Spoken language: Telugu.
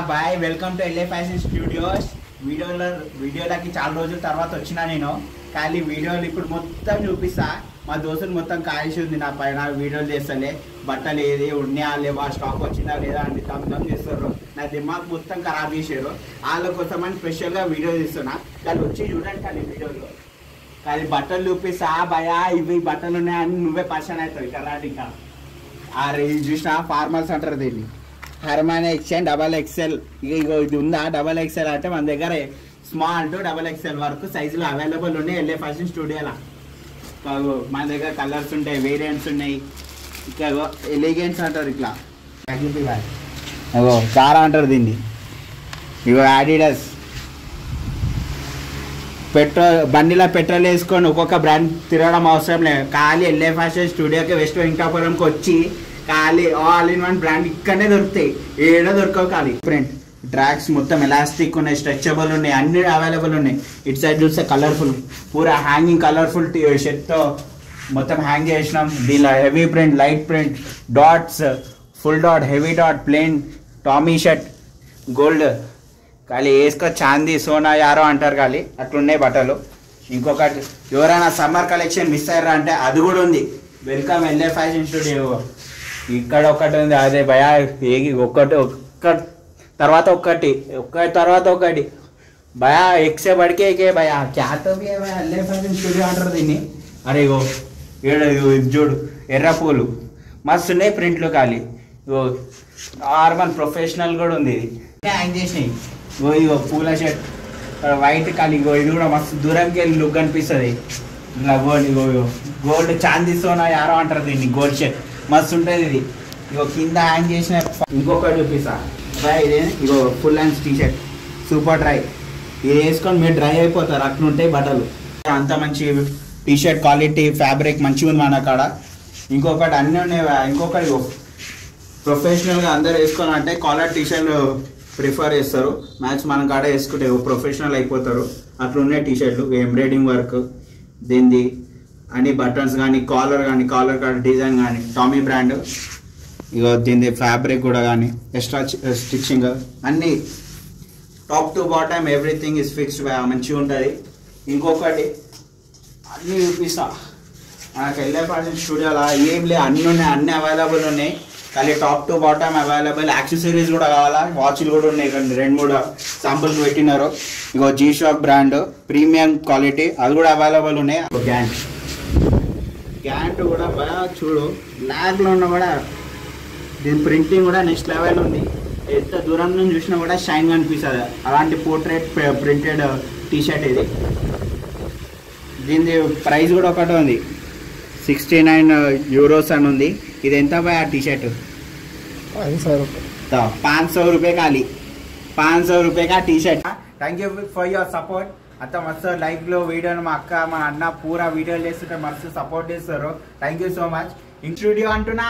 Bye welcome to LA fashion studios. వీడియోలకి చాలా రోజుల తర్వాత వచ్చినా నేను, కానీ వీడియోలు ఇప్పుడు మొత్తం చూపిస్తా. మా దోస్తులు మొత్తం కాల్సి ఉంది నా పైన, వీడియోలు చేస్తలే, బట్టలు ఏది ఉన్నాయా లేవా, స్టాక్ వచ్చిందా లేదా అని తమ్ చేస్తారు. నా దిమాగ్ మొత్తం ఖరాబ్ చేశారు. వాళ్ళ కోసమని స్పెషల్గా వీడియో తీస్తున్నా, కానీ వచ్చి చూడండి. కానీ వీడియోలో కానీ బట్టలు చూపిస్తా భయా, ఇవి బట్టలు ఉన్నాయని నువ్వే పర్సన్ అవుతావు. కర్ణాటక ఇది చూసిన ఫార్మల్స్ అంటారు దీన్ని, హర్మాన్ ఎక్స్ఎల్ XXL. ఇగో ఇది ఉందా XXL అంటే మన దగ్గర స్మాల్ టు XXL వరకు సైజులు అవైలబుల్ ఉన్నాయి ఎల్ఏ ఫ్యాషన్ స్టూడియోలో. మన దగ్గర కలర్స్ ఉంటాయి, వేరియంట్స్ ఉన్నాయి. ఇక ఎలిగెన్స్ అంటారు, ఇట్లా ఇగో కారా అంటారు దీన్ని. ఇగో ఆడిడాస్ బండిలో పెట్రోల్ వేసుకొని ఒక్కొక్క బ్రాండ్ తిరగడం అవసరం లేదు. ఖాళీ ఎల్ఏ ఫ్యాషన్ స్టూడియోకి వెస్ట్ వెంకటాపురంకి వచ్చి ఖాళీ ఆల్ ఇన్ వన్ బ్రాండ్ ఇక్కడనే దొరుకుతాయి, ఏడో దొరకవు. ఖాళీ ప్రింట్ ట్రాక్స్ మొత్తం ఎలాస్టిక్ ఉన్నాయి, స్ట్రెచబుల్ ఉన్నాయి, అన్ని అవైలబుల్ ఉన్నాయి. ఇటు సైడ్ చూస్తే కలర్ఫుల్, పూరా హ్యాంగింగ్ కలర్ఫుల్ షర్ట్తో మొత్తం హ్యాంగ్ చేసినాం. దీనిలో heavy print, light print, dots, full dot, heavy dot, plain, Tommy shirt, gold. ఖాళీ వేసుకో చాందీ సోనా యారో అంటారు, ఖాళీ అట్లున్నాయి బట్టలు. ఇంకొకటి ఎవరైనా సమ్మర్ కలెక్షన్ మిస్ అయ్యారా అంటే అది కూడా ఉంది. Welcome LA fashion studio. ఇక్కడ ఒకటి ఉంది, అదే భయా ఒక్క తర్వాత ఒకటి భయా ఎక్సే పడికే భయా క్యాతో భయా ఎల్ఏ ఫ్యాషన్ స్టూడియో అంటారు దీన్ని. అరే ఇగో ఇది చూడు, ఎర్ర పూలు మస్తు ఉన్నాయి ప్రింట్లు. ఖాళీ ఇగో నార్మల్ ప్రొఫెషనల్ కూడా ఉంది. ఇది హ్యాంగ్ చేసినాయి. ఇగో పూల షర్ట్ వైట్, ఖాళీ ఇగో ఇది కూడా మస్తు దూరంకి వెళ్ళి లుక్ అనిపిస్తుంది. ఇట్లా గోల్డ్, ఇగో గోల్డ్ చాందీ సోనా యారో అంటారు దీన్ని. గోల్డ్ షర్ట్ మస్తు ఉంటుంది ఇది. ఇగో కింద హ్యాంగ్ చేసిన ఇంకొకటి చూపిస్తా బాయ్. ఇదే ఇగో full hands t shirt super dry. ఇది వేసుకొని మీరు డ్రై అయిపోతారు, అట్లుంటాయి బట్టలు. అంత మంచి టీషర్ట్ క్వాలిటీ, ఫ్యాబ్రిక్ మంచిగా ఉంది మన కాడ. ఇంకొకటి అన్నీ ఉన్నాయి. ఇంకొకటి ప్రొఫెషనల్గా అందరు వేసుకొని అంటే కాలర్ టీషర్ట్లు ప్రిఫర్ చేస్తారు. మ్యాక్స్ మన కాడ వేసుకుంటే ప్రొఫెషనల్ అయిపోతారు. అట్లున్నాయి టీషర్ట్లు, ఎంబ్రాయిడింగ్ వర్క్ దీనిది, అన్ని బటన్స్ కానీ కాలర్ కాడ డిజైన్ కానీ టామీ బ్రాండ్. ఇగో దీని ఫ్యాబ్రిక్ కూడా కానీ ఎక్స్ట్రా స్టిచ్చింగ్ అన్నీ top to bottom everything is fixed, మంచిగా ఉంటుంది. ఇంకొకటి అన్నీ చూపిస్తా. మనకు ఎల్ఏ ఫ్యాషన్ స్టూడియోలో ఏం లేదు, అన్నీ ఉన్నాయి, అన్నీ అవైలబుల్ ఉన్నాయి. ఖాళీ top to bottom available. Accessories కూడా కావాలా, వాచ్లు కూడా ఉన్నాయి. 2-3 శాంపుల్స్ పెట్టినారు. ఇగో G shock brand premium quality, అది కూడా అవైలబుల్ ఉన్నాయి. గ్యాంట్ కూడా బాగా చూడు, బ్లాక్లో ఉన్న కూడా దీని ప్రింటింగ్ కూడా నెక్స్ట్ లెవెల్ ఉంది. ఎంత దూరం నుంచి చూసినా కూడా షైన్ కనిపిస్తుంది. అలాంటి పోర్ట్రేట్ ప్రింటెడ్ టీషర్ట్ ఇది. దీని ప్రైస్ కూడా ఒకటే ఉంది, 69 యూరోస్ అని ఉంది. ఇది ఎంత బాయ్ ఆ టీషర్ట్? 500 रुपये खाली, 500 रुपये का T shirt. Thank you for your support. आता मस्त लाइक लो वीडियो మా అక్క మా అన్న పూరా వీడియోలు చేస్తుంటే మస్తు సపోర్ట్ చేస్తారు. Thank you so much. In studio అంటున్నా.